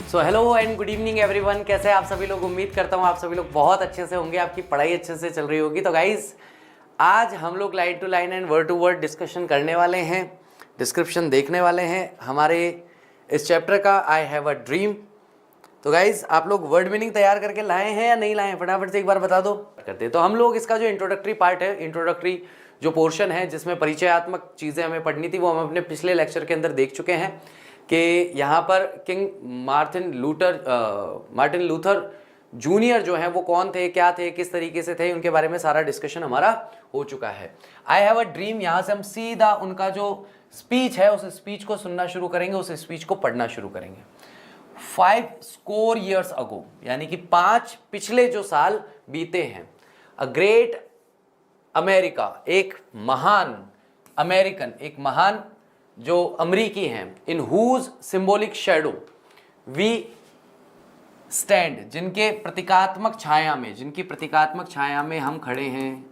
So hello and good evening everyone. कैसे हैं आप सभी लोग? उम्मीद करता हूँ आप सभी लोग बहुत अच्छे से होंगे, आपकी पढ़ाई अच्छे से चल रही होगी। तो गाइज आज हम लोग line to line and word to word discussion करने वाले हैं, डिस्क्रिप्शन देखने वाले हैं हमारे इस चैप्टर का आई हैव अ ड्रीम। तो गाइज आप लोग वर्ड मीनिंग तैयार करके लाए हैं या नहीं लाए हैं? फटाफट से एक बार बता दो। करते तो हम लोग इसका जो इंट्रोडक्टरी पार्ट है, इंट्रोडक्टरी जो पोर्शन है जिसमें परिचयात्मक चीज़ें हमें पढ़नी थी, वो हम अपने पिछले लेक्चर के अंदर देख चुके हैं कि यहाँ पर किंग मार्टिन लूथर जूनियर जो है वो कौन थे, क्या थे, किस तरीके से थे, उनके बारे में सारा डिस्कशन हमारा हो चुका है। आई हैव अ ड्रीम, यहाँ से हम सीधा उनका जो स्पीच है उस स्पीच को सुनना शुरू करेंगे, उस स्पीच को पढ़ना शुरू करेंगे। 5 score years ago, यानी कि 5 पिछले जो साल बीते हैं, अ ग्रेट अमेरिका, एक महान अमेरिकन, एक महान जो अमरीकी हैं, in whose symbolic shadow we stand, जिनके प्रतीकात्मक छाया में, जिनकी प्रतीकात्मक छाया में हम खड़े हैं,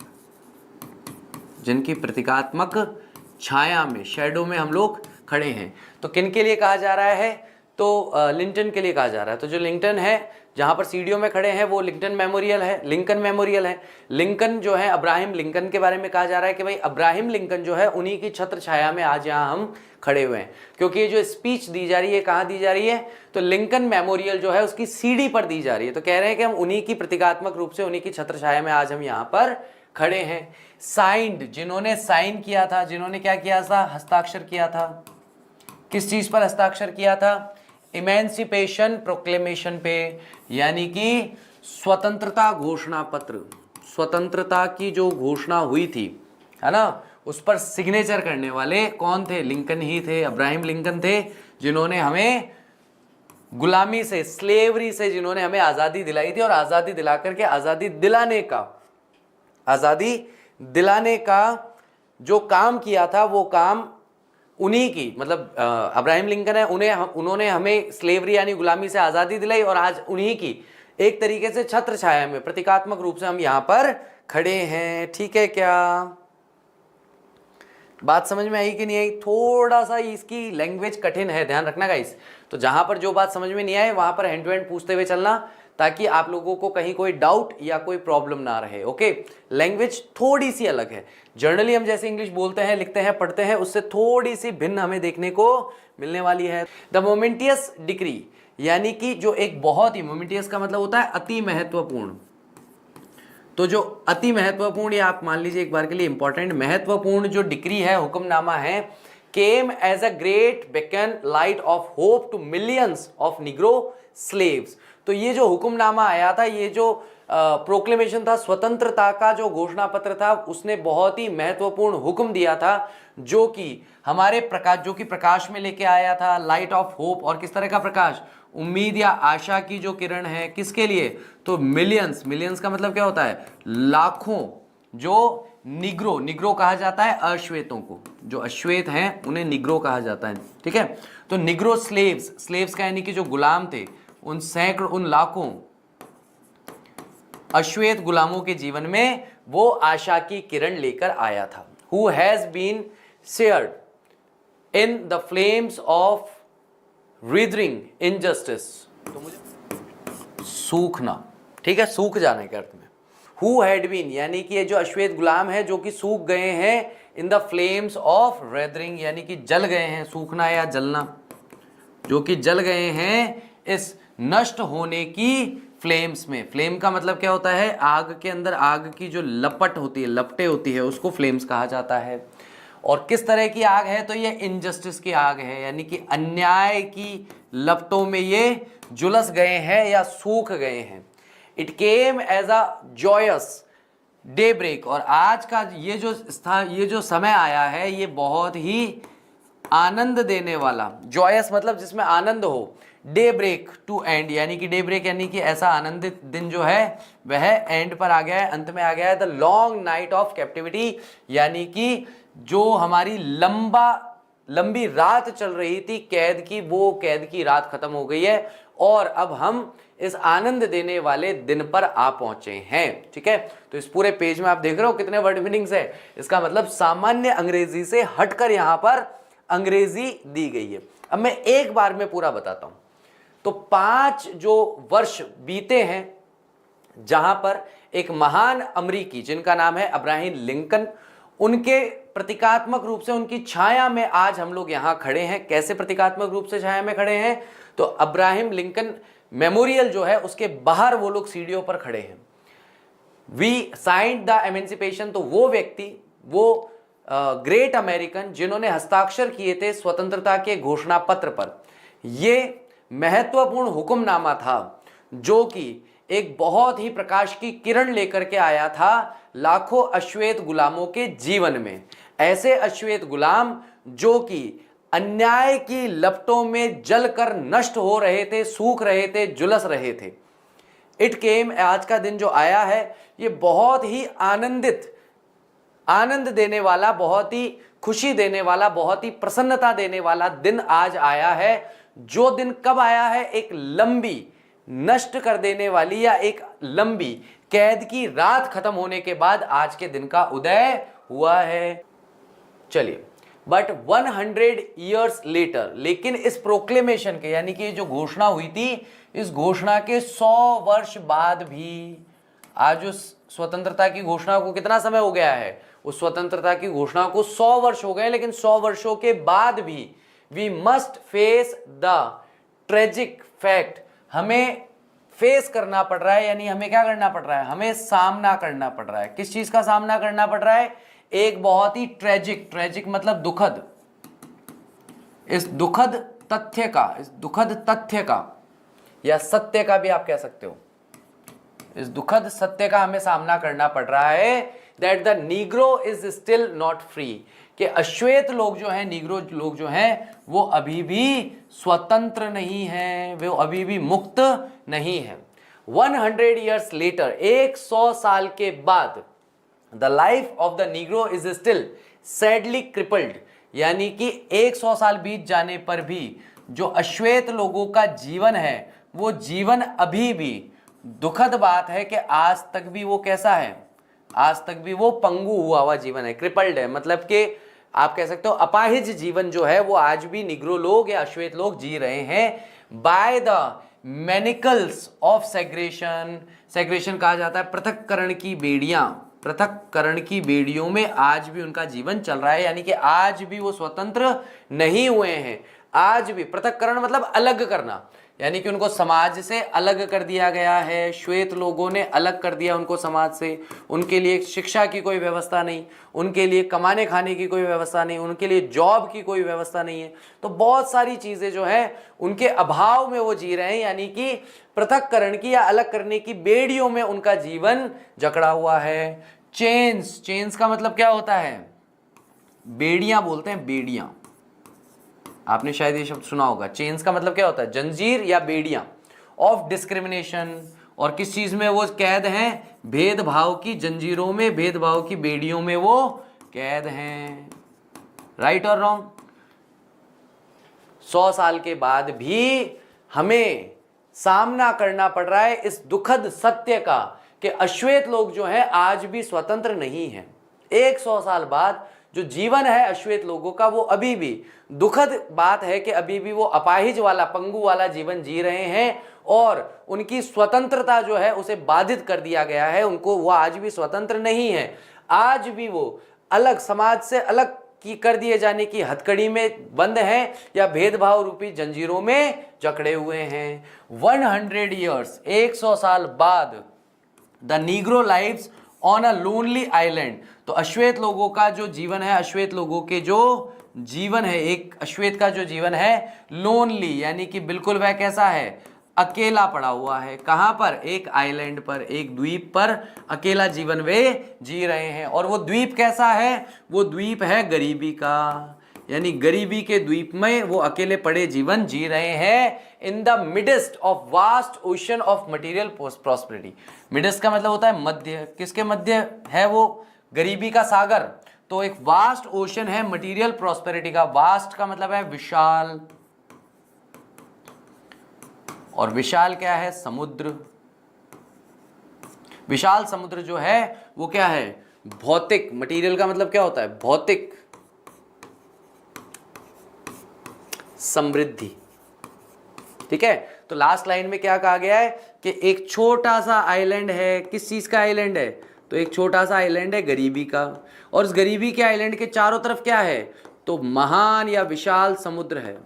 जिनकी प्रतीकात्मक छाया में, शैडो में हम लोग खड़े हैं। तो किन के लिए कहा जा रहा है? तो लिंकन के लिए कहा जा रहा है। तो जो लिंकन है, जहाँ पर सीढ़ियों में खड़े हैं, वो लिंकन मेमोरियल है, लिंकन मेमोरियल है। लिंकन जो है, अब्राहम लिंकन के बारे में कहा जा रहा है कि भाई अब्राहम लिंकन जो है उन्हीं की छत्र छाया में आज यहाँ हम खड़े हुए हैं, क्योंकि ये जो स्पीच दी जा रही है कहाँ दी जा रही है? तो लिंकन मेमोरियल जो है उसकी सीढ़ी पर दी जा रही है। तो कह रहे हैं कि हम उन्हीं की प्रतीकात्मक रूप से, उन्हीं की छत्र छाया में आज हम यहाँ पर खड़े हैं। साइंड, जिन्होंने साइन किया था, जिन्होंने क्या किया था? हस्ताक्षर किया था। किस चीज पर हस्ताक्षर किया था? इमेंसिपेशन प्रोक्लेमेशन पे, यानी कि स्वतंत्रता घोषणा पत्र, स्वतंत्रता की जो घोषणा हुई थी, है ना, उस पर सिग्नेचर करने वाले कौन थे? लिंकन ही थे, अब्राहम लिंकन थे, जिन्होंने हमें गुलामी से, स्लेवरी से जिन्होंने हमें आज़ादी दिलाई थी। और आज़ादी दिला करके आज़ादी दिलाने का जो काम किया था, वो काम उन्हीं की, मतलब अब्राहम लिंकन है, उन्होंने हमें स्लेवरी यानी गुलामी से आज़ादी दिलाई, और आज उन्हीं की एक तरीके से छत्र छाया में, प्रतीकात्मक रूप से हम यहाँ पर खड़े हैं। ठीक है क्या? बात समझ में आई कि नहीं आई? थोड़ा सा इसकी लैंग्वेज कठिन है, ध्यान रखना गाइस। तो जहां पर जो बात समझ में नहीं आए वहां पर हैंड टू हैंड पूछते हुए चलना, ताकि आप लोगों को कहीं कोई डाउट या कोई प्रॉब्लम ना रहे। ओके, लैंग्वेज थोड़ी सी अलग है। जनरली हम जैसे इंग्लिश बोलते हैं, लिखते हैं, पढ़ते हैं, उससे थोड़ी सी भिन्न हमें देखने को मिलने वाली है। द मोमेंटियस डिक्री, यानी कि जो एक बहुत ही, मोमेंटियस का मतलब होता है अति महत्वपूर्ण। तो जो अति महत्वपूर्ण, या आप मान लीजिए एक बार के लिए इंपॉर्टेंट, महत्वपूर्ण जो डिक्री है, हुक्मनामा है, came as a great beacon light of hope to millions of negro slaves. तो ये जो हुक्मनामा आया था, ये जो प्रोक्लेमेशन था, स्वतंत्रता का जो घोषणा पत्र था, उसने बहुत ही महत्वपूर्ण हुक्म दिया था, जो कि हमारे प्रकाश, जो कि प्रकाश में लेके आया था, लाइट ऑफ होप। और किस तरह का प्रकाश? उम्मीद या आशा की जो किरण है, किसके लिए? तो मिलियंस, मिलियंस का मतलब क्या होता है? लाखों। जो निग्रो कहा जाता है अश्वेतों को, जो अश्वेत हैं उन्हें निग्रो कहा जाता है। ठीक है, तो निग्रो स्लेव्स का यानी कि जो गुलाम थे, उन सैकड़ों, उन लाखों अश्वेत गुलामों के जीवन में वो आशा की किरण लेकर आया था। Who has been seared in the flames of withering injustice, तो मुझे सूखना, ठीक है, सूख जाने के अर्थ में। Who had been, यानी कि ये जो अश्वेत गुलाम है जो कि सूख गए हैं, in the flames of withering, यानी कि जल गए हैं, सूखना या जलना, जो कि जल गए हैं इस नष्ट होने की फ्लेम्स में। फ्लेम का मतलब क्या होता है? आग के अंदर आग की जो लपट होती है, लपटें होती है, उसको फ्लेम्स कहा जाता है। और किस तरह की आग है? तो ये इनजस्टिस की आग है, यानी कि अन्याय की लपटों में ये झुलस गए हैं या सूख गए हैं। It came as a joyous daybreak, और आज का ये जो समय आया है, ये बहुत ही आनंद देने वाला, जॉयस मतलब जिसमें आनंद हो, डे ब्रेक टू एंड, यानी कि डे ब्रेक यानी कि ऐसा आनंदित दिन जो है वह एंड पर आ गया है, अंत में आ गया है। The long night of captivity, यानी कि जो हमारी लंबी रात चल रही थी कैद की, वो कैद की रात खत्म हो गई है, और अब हम इस आनंद देने वाले दिन पर आ पहुंचे हैं। ठीक है, तो इस पूरे पेज में आप देख रहे हो कितने वर्ड मीनिंग्स है। इसका मतलब सामान्य अंग्रेजी से हटकर यहां पर अंग्रेजी दी गई है। अब मैं एक बार में पूरा बताता हूं। तो 5 जो वर्ष बीते हैं जहां पर एक महान अमरीकी जिनका नाम है अब्राहम लिंकन, उनके प्रतीकात्मक रूप से उनकी छाया में आज हम लोग यहां खड़े हैं। कैसे प्रतीकात्मक रूप से छाया में खड़े हैं? तो अब्राहम लिंकन मेमोरियल जो है उसके बाहर वो लोग सीढ़ियों पर खड़े हैं। वी साइंड द एमेंसिपेशन, तो वो व्यक्ति, वो ग्रेट अमेरिकन जिन्होंने हस्ताक्षर किए थे स्वतंत्रता के घोषणा पत्र पर। ये महत्वपूर्ण हुक्मनामा था जो कि एक बहुत ही प्रकाश की किरण लेकर के आया था लाखों अश्वेत गुलामों के जीवन में। ऐसे अश्वेत गुलाम जो कि अन्याय की लपटों में जलकर नष्ट हो रहे थे, सूख रहे थे, झुलस रहे थे। इट केम, आज का दिन जो आया है ये बहुत ही आनंद देने वाला, बहुत ही खुशी देने वाला, बहुत ही प्रसन्नता देने वाला दिन आज आया है। जो दिन कब आया है? एक लंबी नष्ट कर देने वाली या एक लंबी कैद की रात खत्म होने के बाद आज के दिन का उदय हुआ है। चलिए, बट 100 ईयर्स लेटर, लेकिन इस प्रोक्लेमेशन के, यानी कि जो घोषणा हुई थी, इस घोषणा के 100 वर्ष बाद भी, आज उस स्वतंत्रता की घोषणा को कितना समय हो गया है? उस स्वतंत्रता की घोषणा को 100 वर्ष हो गए, लेकिन 100 वर्षों के बाद भी we must face the tragic fact, हमें फेस करना पड़ रहा है। यानी हमें क्या करना पड़ रहा है? हमें सामना करना पड़ रहा है। किस चीज का सामना करना पड़ रहा है? एक बहुत ही ट्रेजिक मतलब दुखद, इस दुखद तथ्य का या सत्य का भी आप कह सकते हो, इस दुखद सत्य का हमें सामना करना पड़ रहा है that the Negro is still not free, कि अश्वेत लोग जो हैं, नीग्रो लोग जो हैं, वो अभी भी स्वतंत्र नहीं हैं, वो अभी भी मुक्त नहीं है। 100 ईयर्स लेटर, 100 साल के बाद, the life of the Negro is still sadly crippled, यानी कि 100 साल बीत जाने पर भी जो अश्वेत लोगों का जीवन है, वो जीवन अभी भी, दुखद बात है कि आज तक भी वो कैसा है? आज तक भी वो पंगु हुआ जीवन है, क्रिपल्ड है, मतलब कि आप कह सकते हो अपाहिज जीवन जो है वो आज भी निग्रो लोग या अश्वेत लोग जी रहे हैं। बाय द मैनिकल्स ऑफ सेग्रेशन कहा जाता है पृथक्करण की बेड़ियां, पृथक्करण की बेड़ियों में आज भी उनका जीवन चल रहा है, यानी कि आज भी वो स्वतंत्र नहीं हुए हैं। आज भी पृथक्करण मतलब अलग करना, यानी कि उनको समाज से अलग कर दिया गया है। श्वेत लोगों ने अलग कर दिया उनको समाज से। उनके लिए शिक्षा की कोई व्यवस्था नहीं, उनके लिए कमाने खाने की कोई व्यवस्था नहीं, उनके लिए जॉब की कोई व्यवस्था नहीं है। तो बहुत सारी चीजें जो है उनके अभाव में वो जी रहे हैं, यानी कि पृथक्करण की या अलग करने की बेड़ियों में उनका जीवन जकड़ा हुआ है। चेन्स का मतलब क्या होता है? बेड़ियां बोलते हैं, बेड़ियां। आपने शायद ये शब्द सुना होगा। चेन्स का मतलब क्या होता है? जंजीर या बेड़ियां ऑफ डिस्क्रिमिनेशन। और किस चीज में वो कैद हैं? भेदभाव की जंजीरों में, भेदभाव की बेड़ियों में वो कैद हैं। राइट और रॉन्ग? 100 साल के बाद भी हमें सामना करना पड़ रहा है इस दुखद सत्य का कि अश्वेत लोग जो हैं आज भी स्वतंत्र नहीं हैं। 100 साल बाद जो जीवन है अश्वेत लोगों का, वो अभी भी, दुखद बात है कि अभी भी वो अपाहिज वाला, पंगु वाला जीवन जी रहे हैं और उनकी स्वतंत्रता जो है उसे बाधित कर दिया गया है। उनको, वो आज भी स्वतंत्र नहीं है। आज भी वो अलग, समाज से अलग की कर दिए जाने की हथकड़ी में बंद हैं या भेदभाव रूपी जंजीरों में जकड़े हुए हैं। 100 ईयर्स, 100 साल बाद, the Negro lives on a lonely island. तो अश्वेत लोगों का जो जीवन है, अश्वेत लोगों के जो जीवन है, एक अश्वेत का जो जीवन है लोनली, यानी कि बिल्कुल वह कैसा है? अकेला पड़ा हुआ है। कहां पर? एक आइलैंड पर, एक द्वीप पर अकेला जीवन वे जी रहे हैं। और वो द्वीप कैसा है? वो द्वीप है गरीबी का, यानी गरीबी के द्वीप में वो अकेले पड़े जीवन जी रहे हैं। In the midst of vast ocean of material prosperity. Midst का मतलब होता है मध्य। किसके मध्य है वो? गरीबी का सागर। तो एक वास्ट ओशन है मटेरियल प्रॉस्पेरिटी का। वास्ट का मतलब है विशाल, और विशाल क्या है? समुद्र। विशाल समुद्र जो है वो क्या है? भौतिक। मटेरियल का मतलब क्या होता है? भौतिक समृद्धि। ठीक है। तो लास्ट लाइन में क्या कहा गया है कि एक छोटा सा आइलैंड है, किस चीज का आइलैंड है, तो एक छोटा सा आइलैंड है गरीबी का, और इस गरीबी के आइलैंड के चारों तरफ क्या है, तो महान या विशाल समुद्र है।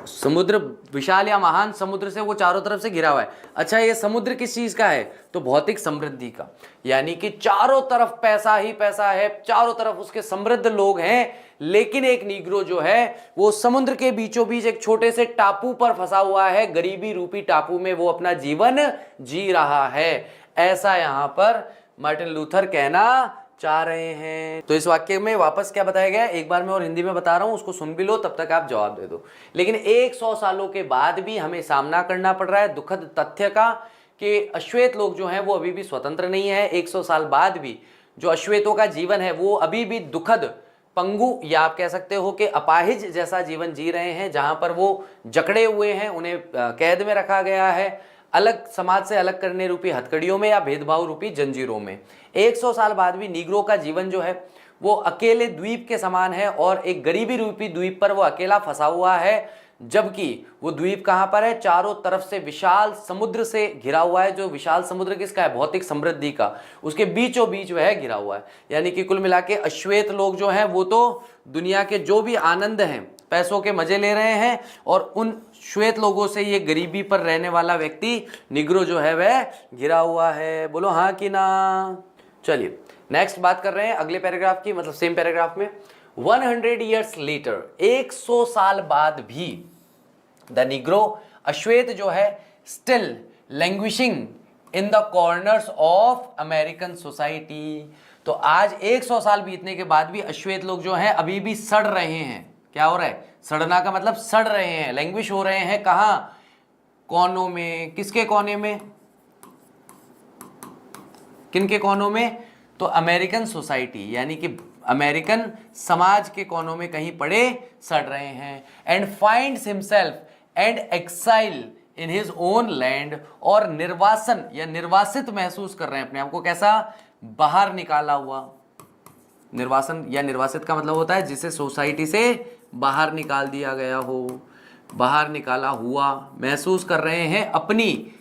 समुद्र विशाल या महान समुद्र से वो चारों तरफ से घिरा हुआ है। अच्छा, ये समुद्र किस चीज का है, तो भौतिक समृद्धि का, यानी कि चारों तरफ पैसा ही पैसा है, चारों तरफ उसके समृद्ध लोग हैं, लेकिन एक नीग्रो जो है वो समुद्र के बीचों बीच एक छोटे से टापू पर फंसा हुआ है, गरीबी रूपी टापू में वो अपना जीवन जी रहा है। ऐसा यहां पर मार्टिन लूथर कहना चाह रहे हैं। तो इस वाक्य में वापस क्या बताया गया, एक बार मैं और हिंदी में बता रहा हूं, उसको सुन भी लो, तब तक आप जवाब दे दो। लेकिन 100 सालों के बाद भी हमें सामना करना पड़ रहा है दुखद तथ्य का कि अश्वेत लोग जो हैं वो अभी भी स्वतंत्र नहीं है। 100 साल बाद भी जो अश्वेतों का जीवन है वो अभी भी दुखद, पंगु या आप कह सकते हो कि अपाहिज जैसा जीवन जी रहे हैं, जहां पर वो जकड़े हुए हैं, उन्हें कैद में रखा गया है, अलग समाज से अलग करने रूपी हथकड़ियों में या भेदभाव रूपी जंजीरों में। 100 साल बाद भी नीग्रो का जीवन जो है वो अकेले द्वीप के समान है, और एक गरीबी रूपी द्वीप पर वो अकेला फंसा हुआ है, जबकि वो द्वीप कहां पर है, चारों तरफ से विशाल समुद्र से घिरा हुआ है। जो विशाल समुद्र किसका है, भौतिक समृद्धि का, उसके बीचों बीच वह घिरा हुआ है। यानी कि कुल मिला के अश्वेत लोग जो हैं वो तो दुनिया के जो भी आनंद हैं, पैसों के मजे ले रहे हैं, और उन श्वेत लोगों से ये गरीबी पर रहने वाला व्यक्ति निग्रो जो है वह घिरा हुआ है। बोलो हाँ कि ना। चलिए नेक्स्ट बात कर रहे हैं अगले पैराग्राफ की, मतलब सेम पैराग्राफ में। 100 years later, 100 साल बाद भी द निग्रो अश्वेत जो है still languishing in the corners of American society. तो आज 100 साल बीतने के बाद भी अश्वेत लोग जो हैं अभी भी सड़ रहे हैं। क्या हो रहा है, सड़ना का मतलब सड़ रहे हैं, लैंग्विश हो रहे हैं। कहां, कोनों में, किसके कोने में, किनके कोनों में, तो अमेरिकन सोसाइटी यानी कि अमेरिकन समाज के कोनों में कहीं पड़े सड़ रहे हैं। And finds himself an exile in his own land, और निर्वासन या निर्वासित महसूस कर रहे हैं अपने आप को। कैसा, बाहर निकाला हुआ। निर्वासन या निर्वासित का मतलब होता है जिसे सोसाइटी से बाहर निकाल दिया गया हो, बाहर निकाला हुआ महसूस कर रहे हैं अपनी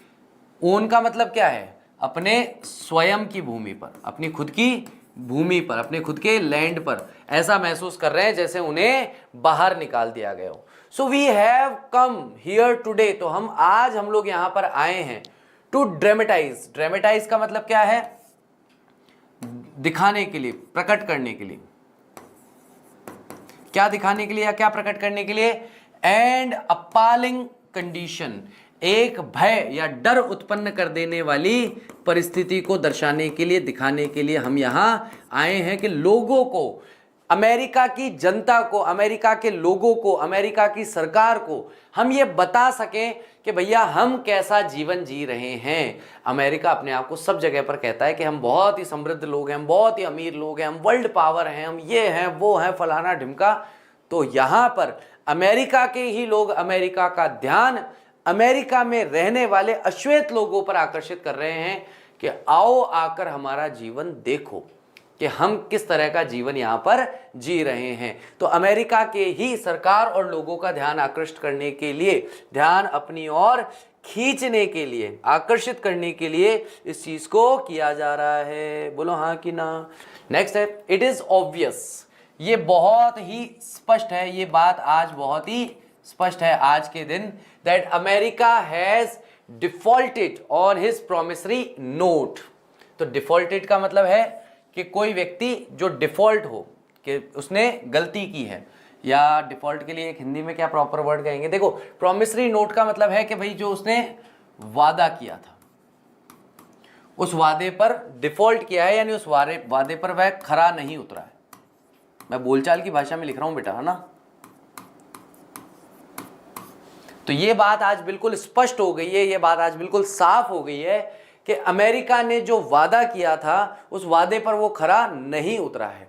ओन का मतलब क्या है, अपने स्वयं की भूमि पर, अपनी खुद की भूमि पर, अपने खुद के लैंड पर ऐसा महसूस कर रहे हैं जैसे उन्हें बाहर निकाल दिया गया हो। So we have come here today, तो हम लोग यहां पर आए हैं टू ड्रामेटाइज। ड्रामेटाइज का मतलब क्या है, दिखाने के लिए, प्रकट करने के लिए। क्या दिखाने के लिए या क्या प्रकट करने के लिए, एंड अपॉलिंग कंडीशन, एक भय या डर उत्पन्न कर देने वाली परिस्थिति को दर्शाने के लिए, दिखाने के लिए हम यहां आए हैं कि लोगों को, अमेरिका की जनता को, अमेरिका के लोगों को, अमेरिका की सरकार को हम ये बता सकें कि भैया हम कैसा जीवन जी रहे हैं। अमेरिका अपने आप को सब जगह पर कहता है कि हम बहुत ही समृद्ध लोग हैं, हम बहुत ही अमीर लोग हैं, हम वर्ल्ड पावर हैं, हम ये हैं वो हैं, फलाना ढिमका। तो यहाँ पर अमेरिका के ही लोग अमेरिका का ध्यान अमेरिका में रहने वाले अश्वेत लोगों पर आकर्षित कर रहे हैं कि आओ आकर हमारा जीवन देखो कि हम किस तरह का जीवन यहां पर जी रहे हैं। तो अमेरिका के ही सरकार और लोगों का ध्यान आकृष्ट करने के लिए, ध्यान अपनी ओर खींचने के लिए, आकर्षित करने के लिए इस चीज को किया जा रहा है। बोलो हाँ कि ना। नेक्स्ट है, इट इज ऑब्वियस। ये बहुत ही स्पष्ट है, ये बात आज बहुत ही स्पष्ट है आज के दिन, that America has defaulted on his promissory note. तो डिफॉल्टेड का मतलब है कि कोई व्यक्ति जो डिफॉल्ट हो, कि उसने गलती की है, या डिफॉल्ट के लिए एक हिंदी में क्या प्रॉपर वर्ड कहेंगे, देखो प्रॉमिसरी नोट का मतलब है कि भाई जो उसने वादा किया था उस वादे पर डिफॉल्ट किया है, यानी उस वादे पर वह खरा नहीं उतरा है। मैं बोलचाल की भाषा में लिख रहा हूं बेटा, है ना। तो ये बात आज बिल्कुल स्पष्ट हो गई है, ये बात आज बिल्कुल साफ हो गई है कि अमेरिका ने जो वादा किया था उस वादे पर वो खरा नहीं उतरा है।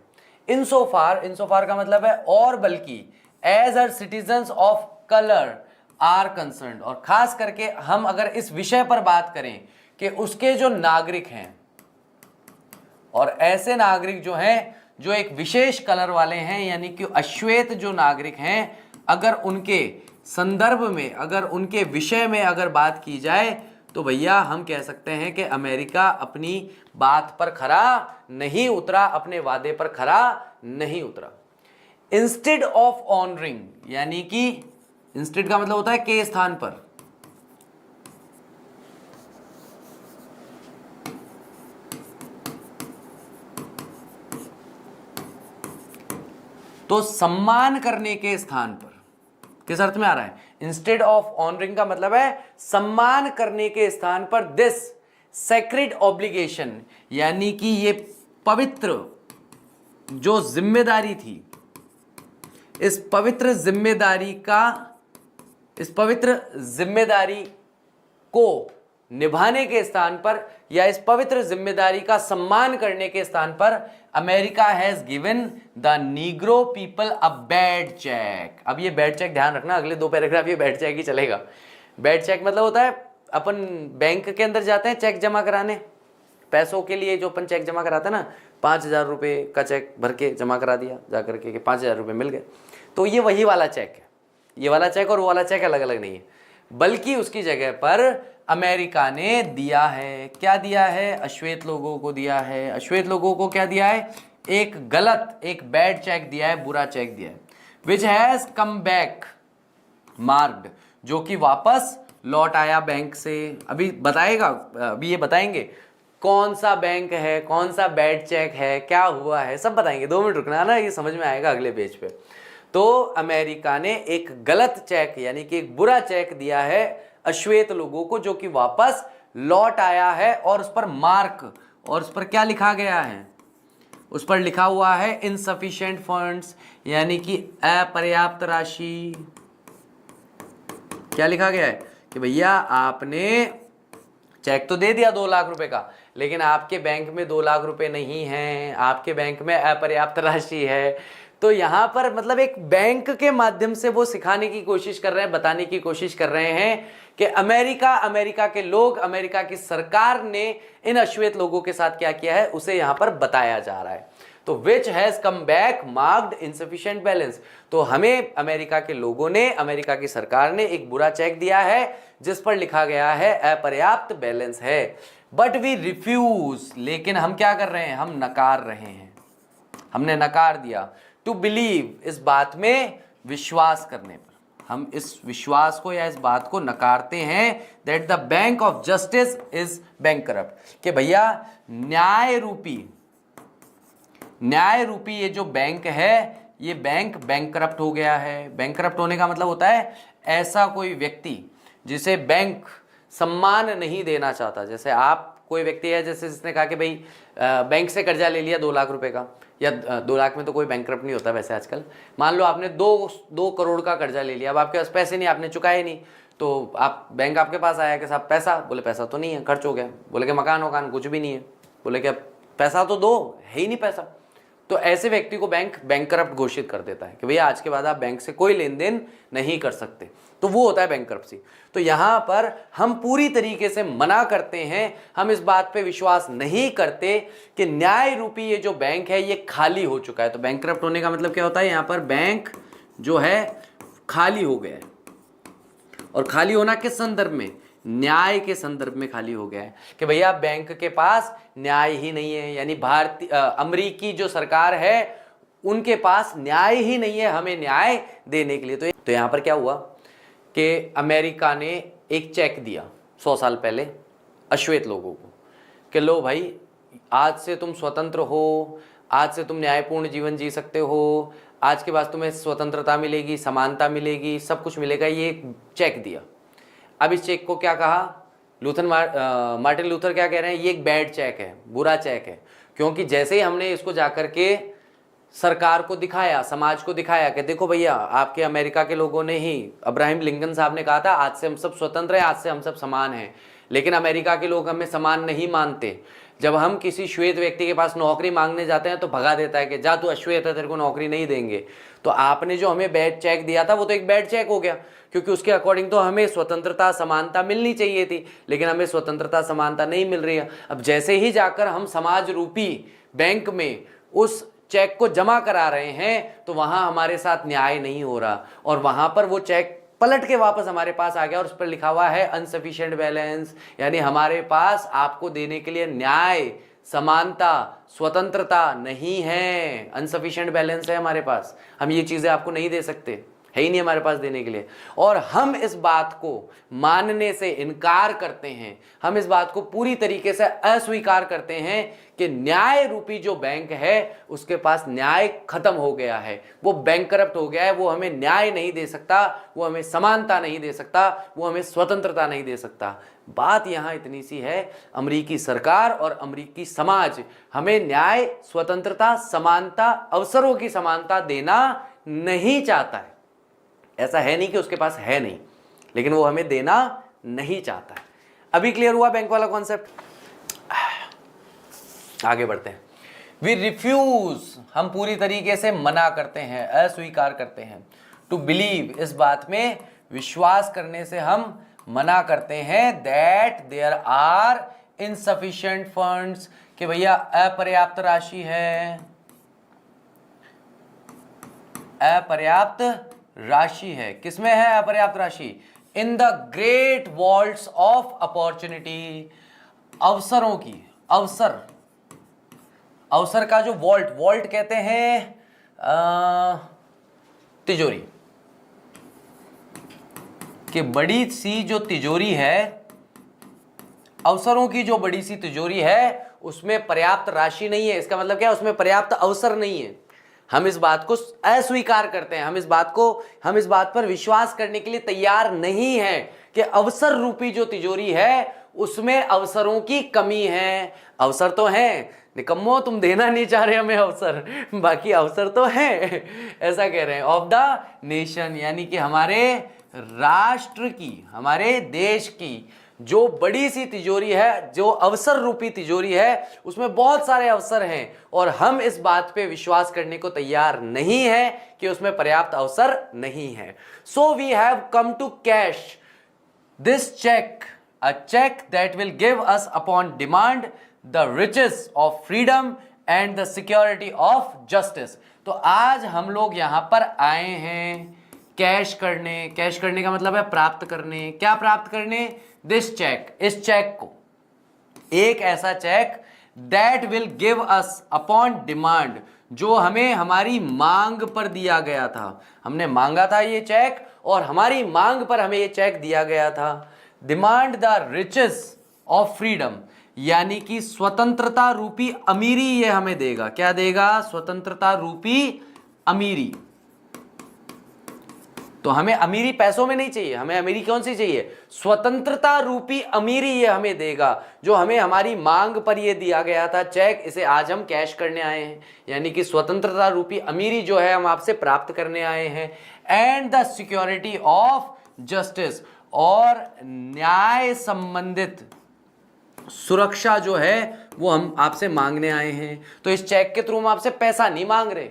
इनसोफार का मतलब है और बल्कि, as her citizens of colour are concerned, और खास करके हम अगर इस विषय पर बात करें कि उसके जो नागरिक हैं, और ऐसे नागरिक जो हैं जो एक विशेष कलर वाले हैं, यानी कि अश्वेत जो नागरिक हैं, अगर उनके संदर्भ में, अगर उनके विषय में अगर बात की जाए तो भैया हम कह सकते हैं कि अमेरिका अपनी बात पर खरा नहीं उतरा, अपने वादे पर खरा नहीं उतरा। इंस्टेड ऑफ ऑनरिंग, यानी कि इंस्टेड का मतलब होता है के स्थान पर, तो सम्मान करने के स्थान पर, किस अर्थ में आ रहा है? इंस्टेड ऑफ ऑनरिंग का मतलब है सम्मान करने के स्थान पर, दिस सेक्रेड ऑब्लिगेशन, यानी कि ये पवित्र जो जिम्मेदारी थी, इस पवित्र जिम्मेदारी को निभाने के स्थान पर, या इस पवित्र जिम्मेदारी का सम्मान करने के स्थान पर, America has given the negro people a bad cheque. अब ये बैड चेक ध्यान रखना, अगले 2 पैराग्राफ ये बैड चेक ही चलेगा। बैड चेक मतलब होता है अपन बैंक के अंदर जाते हैं चेक जमा कराने, पैसों के लिए जो अपन चेक जमा कराते हैं ना, 5,000 रुपये का चेक भर के जमा करा दिया जा करके कि 5,000 रुपये मिल गए, तो ये वही वाला चेक है। ये वाला चेक और वो वाला चेक अलग अलग नहीं है, बल्कि उसकी जगह पर अमेरिका ने दिया है, क्या दिया है? अश्वेत लोगों को दिया है। अश्वेत लोगों को क्या दिया है? एक गलत, एक बैड चेक दिया है, बुरा चेक दिया है, which has come back marked, जो कि वापस लौट आया बैंक से। अभी बताएगा, अभी ये बताएंगे कौन सा बैंक है, कौन सा बैड चेक है, क्या हुआ है, सब बताएंगे। 2 मिनट रुकना ना, ये समझ में आएगा अगले पेज पे। तो अमेरिका ने एक गलत चेक, यानी कि एक बुरा चेक दिया है अश्वेत लोगों को, जो कि वापस लौट आया है, और उस पर मार्क, और उस पर क्या लिखा गया है? उस पर लिखा हुआ है इनसफिशिएंट फंड्स, यानी कि अपर्याप्त राशि। क्या लिखा गया है कि भैया आपने चेक तो दे दिया 2 लाख रुपए का, लेकिन आपके बैंक में 2 लाख रुपए नहीं हैं, आपके बैंक में अपर्याप्त राशि है। तो यहाँ पर मतलब एक बैंक के माध्यम से वो सिखाने की कोशिश कर रहे हैं, बताने की कोशिश कर रहे हैं कि अमेरिका के लोग, अमेरिका की सरकार ने इन अश्वेत लोगों के साथ क्या किया है, उसे यहाँ पर बताया जा रहा है। तो which has come back marked insufficient balance, तो हमें अमेरिका के लोगों ने, अमेरिका की सरकार ने एक बुरा चेक दिया है जिस पर लिखा गया है अपर्याप्त बैलेंस है। बट वी रिफ्यूज, लेकिन हम क्या कर रहे हैं? हम नकार रहे हैं, हमने नकार दिया। टू बिलीव, इस बात में विश्वास करने पर, हम इस विश्वास को या इस बात को नकारते हैं that the bank of justice is bankrupt, कि भैया न्याय रूपी ये जो बैंक है, ये बैंक बैंकरप्ट हो गया है। बैंकरप्ट होने का मतलब होता है ऐसा कोई व्यक्ति जिसे बैंक सम्मान नहीं देना चाहता। जैसे आप, कोई व्यक्ति है जैसे जिसने कहा कि भाई बैंक से कर्जा ले लिया 2 लाख रुपए का, या 2 लाख में तो कोई बैंकरप्ट नहीं होता वैसे आजकल। मान लो आपने 2 करोड़ का कर्जा ले लिया, अब आपके पास पैसे नहीं, आपने चुकाए नहीं, तो आप बैंक आपके पास आया कि साहब पैसा, बोले पैसा तो नहीं है, खर्च हो गया। बोले कि मकान कुछ भी नहीं है, बोले कि पैसा तो दो, है ही नहीं पैसा। तो ऐसे व्यक्ति को बैंक बैंकरप्ट घोषित कर देता है कि भैया आज के बाद आप बैंक से कोई लेन देन नहीं कर सकते, तो वो होता है बैंकरप्सी। तो यहाँ पर हम पूरी तरीके से मना करते हैं, हम इस बात पे विश्वास नहीं करते कि न्याय रूपी ये जो बैंक है ये खाली हो चुका है। तो बैंकरप्ट होने का मतलब क्या होता है? यहाँ पर बैंक जो है खाली हो गया है, और खाली होना किस संदर्भ में? न्याय के संदर्भ में खाली हो गया है कि भैया बैंक के पास न्याय ही नहीं है, यानी अमेरिकी जो सरकार है उनके पास न्याय ही नहीं है हमें न्याय देने के लिए। तो यहाँ पर क्या हुआ कि अमेरिका ने एक चेक दिया 100 साल पहले अश्वेत लोगों को कि लो भाई, आज से तुम स्वतंत्र हो, आज से तुम न्यायपूर्ण जीवन जी सकते हो, आज के बाद तुम्हें स्वतंत्रता मिलेगी, समानता मिलेगी, सब कुछ मिलेगा। ये एक चेक दिया। अब इस चेक को क्या कहा? मार्टिन लूथर क्या कह रहे हैं? ये एक बैड चेक है, बुरा चेक है, क्योंकि जैसे ही हमने इसको जाकर के सरकार को दिखाया, समाज को दिखाया कि देखो भैया आपके अमेरिका के लोगों ने ही, अब्राहम लिंकन साहब ने कहा था आज से हम सब स्वतंत्र हैं, आज से हम सब समान हैं, लेकिन अमेरिका के लोग हमें समान नहीं मानते। जब हम किसी श्वेत व्यक्ति के पास नौकरी मांगने जाते हैं तो भगा देता है कि जा तू अश्वेत है, तेरे को नौकरी नहीं देंगे। तो आपने जो हमें बैड चेक दिया था वो तो एक बैड चेक हो गया, क्योंकि उसके अकॉर्डिंग तो हमें स्वतंत्रता समानता मिलनी चाहिए थी, लेकिन हमें स्वतंत्रता समानता नहीं मिल रही है। अब जैसे ही जाकर हम समाज रूपी बैंक में उस चेक को जमा करा रहे हैं तो वहां हमारे साथ न्याय नहीं हो रहा, और वहां पर वो चेक पलट के वापस हमारे पास आ गया और उस पर लिखा हुआ है अनसफिशिएंट बैलेंस, यानी हमारे पास आपको देने के लिए न्याय, समानता, स्वतंत्रता नहीं है। अनसफिशिएंट बैलेंस है हमारे पास, हम ये चीजें आपको नहीं दे सकते, है ही नहीं हमारे पास देने के लिए। और हम इस बात को मानने से इनकार करते हैं, हम इस बात को पूरी तरीके से अस्वीकार करते हैं कि न्याय रूपी जो बैंक है उसके पास न्याय खत्म हो गया है, वो बैंकरप्ट हो गया है, वो हमें न्याय नहीं दे सकता, वो हमें समानता नहीं दे सकता, वो हमें स्वतंत्रता नहीं दे सकता। बात यहाँ इतनी सी है, अमेरिकी सरकार और अमेरिकी समाज हमें न्याय, स्वतंत्रता, समानता, अवसरों की समानता देना नहीं चाहता है। ऐसा है नहीं कि उसके पास है नहीं, लेकिन वो हमें देना नहीं चाहता है। अभी क्लियर हुआ बैंक वाला कॉन्सेप्ट? आगे बढ़ते हैं। वी रिफ्यूज, हम पूरी तरीके से मना करते हैं, अस्वीकार करते हैं। टू बिलीव, इस बात में विश्वास करने से हम मना करते हैं that there are insufficient funds, कि भैया अपर्याप्त राशि है, अपर्याप्त राशि है। किसमें है अपर्याप्त राशि? In the great vaults of opportunity, अवसरों की, अवसर, अवसर का जो वॉल्ट, वॉल्ट कहते हैं तिजोरी, कि बड़ी सी जो तिजोरी है, अवसरों की जो बड़ी सी तिजोरी है उसमें पर्याप्त राशि नहीं है। इसका मतलब क्या है? उसमें पर्याप्त अवसर नहीं है। हम इस बात को अस्वीकार करते हैं, हम इस बात पर विश्वास करने के लिए तैयार नहीं है कि अवसर रूपी जो तिजोरी है उसमें अवसरों की कमी है। अवसर तो हैं, निकम्मो तुम देना नहीं चाह रहे हमें अवसर, बाकी अवसर तो हैं, ऐसा कह रहे हैं। ऑफ द नेशन, यानी कि हमारे राष्ट्र की, हमारे देश की जो बड़ी सी तिजोरी है, जो अवसर रूपी तिजोरी है, उसमें बहुत सारे अवसर हैं और हम इस बात पे विश्वास करने को तैयार नहीं है कि उसमें पर्याप्त अवसर नहीं है। So we have come to cash this cheque, a cheque that will give us upon demand the riches of freedom and the security of justice. तो आज हम लोग यहां पर आए हैं कैश करने। कैश करने का मतलब है प्राप्त करने। क्या प्राप्त करने? दिस चेक, इस चेक को, एक ऐसा cheque that will give us upon demand, जो हमें हमारी मांग पर दिया गया था। हमने मांगा था ये चेक और हमारी मांग पर हमें ये चेक दिया गया था। Demand the riches of freedom, यानी कि स्वतंत्रता रूपी अमीरी ये हमें देगा। क्या देगा? स्वतंत्रता रूपी अमीरी। तो हमें अमीरी पैसों में नहीं चाहिए, हमें अमीरी कौन सी चाहिए? स्वतंत्रता रूपी अमीरी ये हमें देगा, जो हमें हमारी मांग पर ये दिया गया था चेक, इसे आज हम कैश करने आए हैं। यानी कि स्वतंत्रता रूपी अमीरी जो है हम आपसे प्राप्त करने आए हैं। And the security of justice, और न्याय संबंधित सुरक्षा जो है वो हम आपसे मांगने आए हैं। तो इस चेक के थ्रू हम आपसे पैसा नहीं मांग रहे,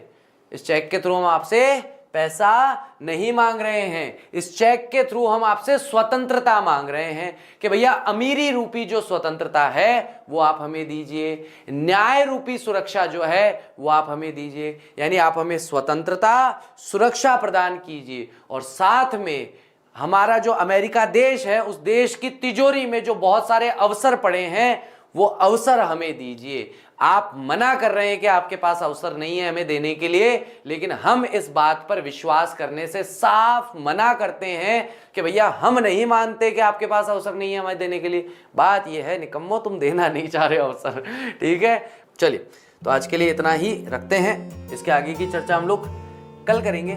इस चेक के थ्रू हम आपसे पैसा नहीं मांग रहे हैं, इस चेक के थ्रू हम आपसे स्वतंत्रता मांग रहे हैं कि भैया अमीरी रूपी जो स्वतंत्रता है वो आप हमें दीजिए, न्याय रूपी सुरक्षा जो है वो आप हमें दीजिए। यानी आप हमें स्वतंत्रता, सुरक्षा प्रदान कीजिए और साथ में हमारा जो अमेरिका देश है उस देश की तिजोरी में जो बहुत सारे अवसर पड़े हैं वो अवसर हमें दीजिए। आप मना कर रहे हैं कि आपके पास अवसर नहीं है हमें देने के लिए, लेकिन हम इस बात पर विश्वास करने से साफ मना करते हैं कि भैया हम नहीं मानते कि आपके पास अवसर नहीं है हमें देने के लिए। बात यह है निकम्मो तुम देना नहीं चाह रहे अवसर, ठीक है। चलिए, तो आज के लिए इतना ही रखते हैं, इसके आगे की चर्चा हम लोग कल करेंगे।